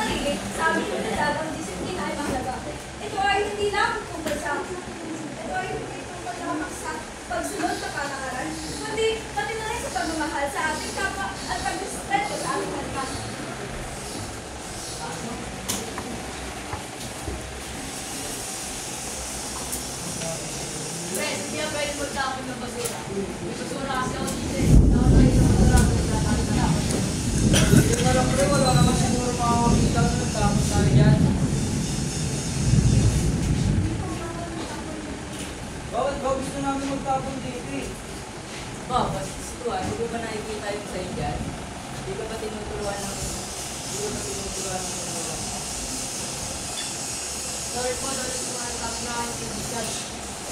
sarili, sabi nyo nila ang disiplina ay mahalaga. Ito ay hindi lang tungkol sa pagsunod sa patakaran, kundi pati na rin sa pagmamahal sa ating kapwa at pag-respeto sa ating halikan. Fred, hindi ang pwede magtapon ng basura. Basura kasi ako dito. Nakakaya ng basura ako nagtatapon. Hindi nga lang pre, wala naman siguro makakakita na nagtapon tayo dyan. Bakit ba gusto namin magtapon dito eh? Bakit? Situan, hindi ko ba nakikita yung sa'yo dyan? Hindi ko ba tinuturuan ng Lord po, Lord po, ang kapirahan ng kibisyan.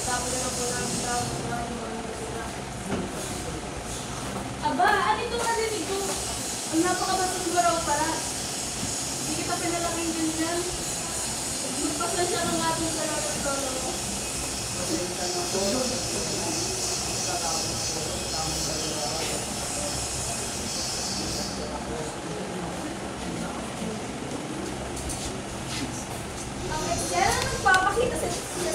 Tapos na po namin tao sa mga basura. Aba, ano itong narinig ko? Ang napakabasong baraw pala. Hindi kita pinalaking ganyan. Magpasensya ng ating sa lolo at lolo mo. Ang eksena nagpapakita sa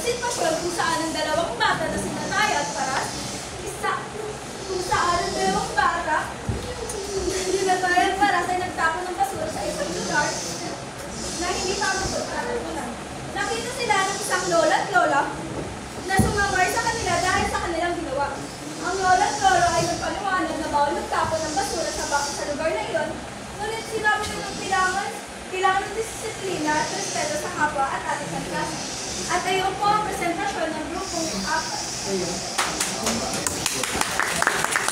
sitwasyon kung saan ang dalawang bata na sina Taya at Paras, kung saan ang dalawang bata sina Taya at Paras ay nagtapon ng basura sa isang lugar na hindi tamang pagkakatapunan. Nakita sila ng isang lola at lola na sumaway sa kanila dahil sa kanilang ginawa. Ang lola at lola ay nagpaliwanag na bawal magtapon ng basura sa lugar na iyon, ngunit sinabi ng kailangan ng disiplina at respeto sa kapwa at ating kalikasan. At ayun po ang presentasyon ng grupong 4.